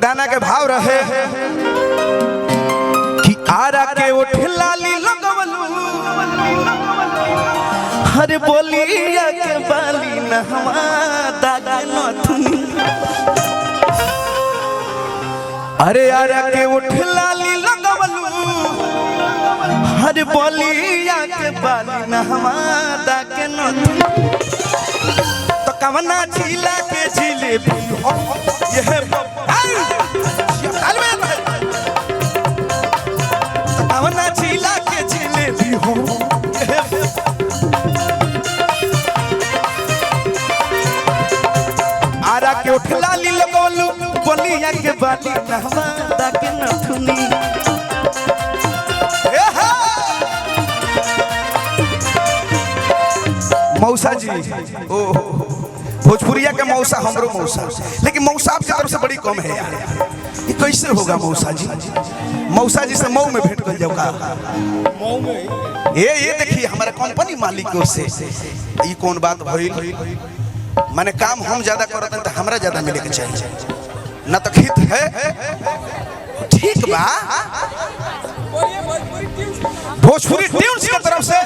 गाना के भाव रहे कि आरा के उठ लाली लगवलू हरे बोलिया के बाली नहवा दागा नथुनी अरे आरा के उठ लाली लगवलू हरे बोलिया के बाली नहवा दागा नथुनी तो कवना झीला के जिलेबी यह कवना झीला के जिलेबी हो आरा के उठ लाली लगोलू बोलिया के बाली नहवा दाके नथुनी मौसा जी ओ भोजपुरिया के मौसा हमरो मौसा लेकिन मौसा आपकी तरफ से बड़ी कम है यार ये कैसे होगा मौसा जी से मऊ में भेंट कर जाऊंगा मऊ में ये देखिए हमारे कंपनी मालिकों से ये कौन बात भइल माने काम हम ज्यादा करते हैं तो हमरा ज्यादा मिले के चाहिए ना तो खित है ठीक बा भोजपुरी ट्यून्स की तरफ से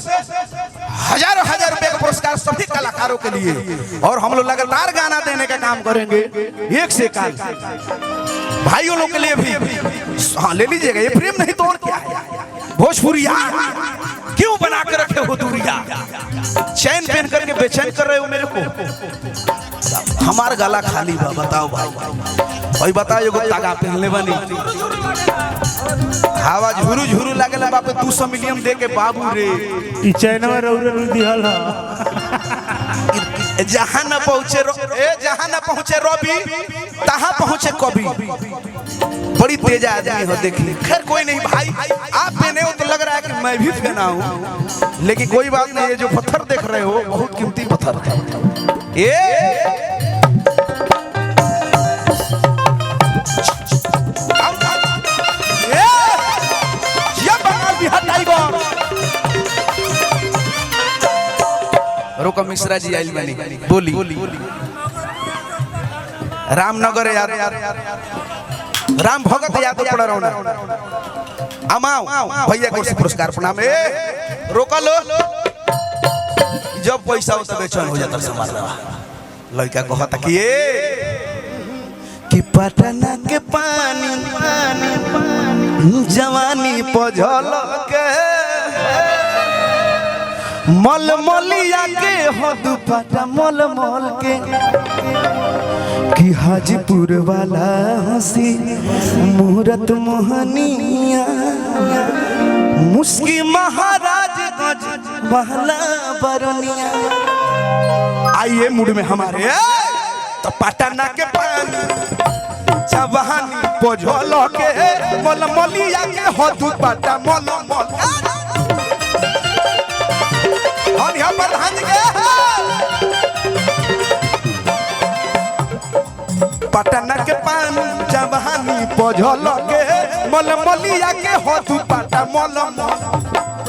हजारों हजार रुपए का पुरस्कार सभी कलाकारों के लिए और हम लोग लगातार गाना देने का काम करेंगे एक से एक भाइयों लोग के लिए भी हाँ ले लीजिएगा ये प्रेम नहीं तो और क्या है भोजपुरिया क्यों बना कर रखे हो दूरिया चैन पहन करके बेचैन कर रहे हो मेरे को हमार गला खाली बा बताओ भाई बताओ एगो तागा पहनले बनी हवा झुरु झुरु लागेला बाप 200 मिलियन दे के बाबू रे ई चैनवा रौरे दिहल जहां न पहुंचे रवि तहां पहुंचे कवि बड़ी तेज आदमी हो देख ली खैर कोई नहीं भाई आप पहने हो तो लग रहा है कि मैं भी पहना हूं लेकिन कोई बात नहीं ये जो पत्थर देख रहे हो बहुत कीमती पत्थर है रोको मिश्रा जी आइल बनी बोली रामनगर याद राम भगत याद पड़ा रहा अमाओ भैया को पुरस्कार प्रणाम रोका लो जब पैसा हो तब बेचैन हो जाता समाज लड़का कहता कि पटना के पानी जवानी पझल के मल मलिया के हो दुपट्टा मल मल के कि हाजीपुर वाला हंसी मूरत मोहनिया मुस्की महाराज गज बहला बरनिया आइए मूड में हमारे तो पटना के पानी जवानी पझल के मल मलिया के हो दुपट्टा मल मल और यहाँ पर पटना के पानी जवानी पझल के मल मलिया के हो दुपट्टा मल मल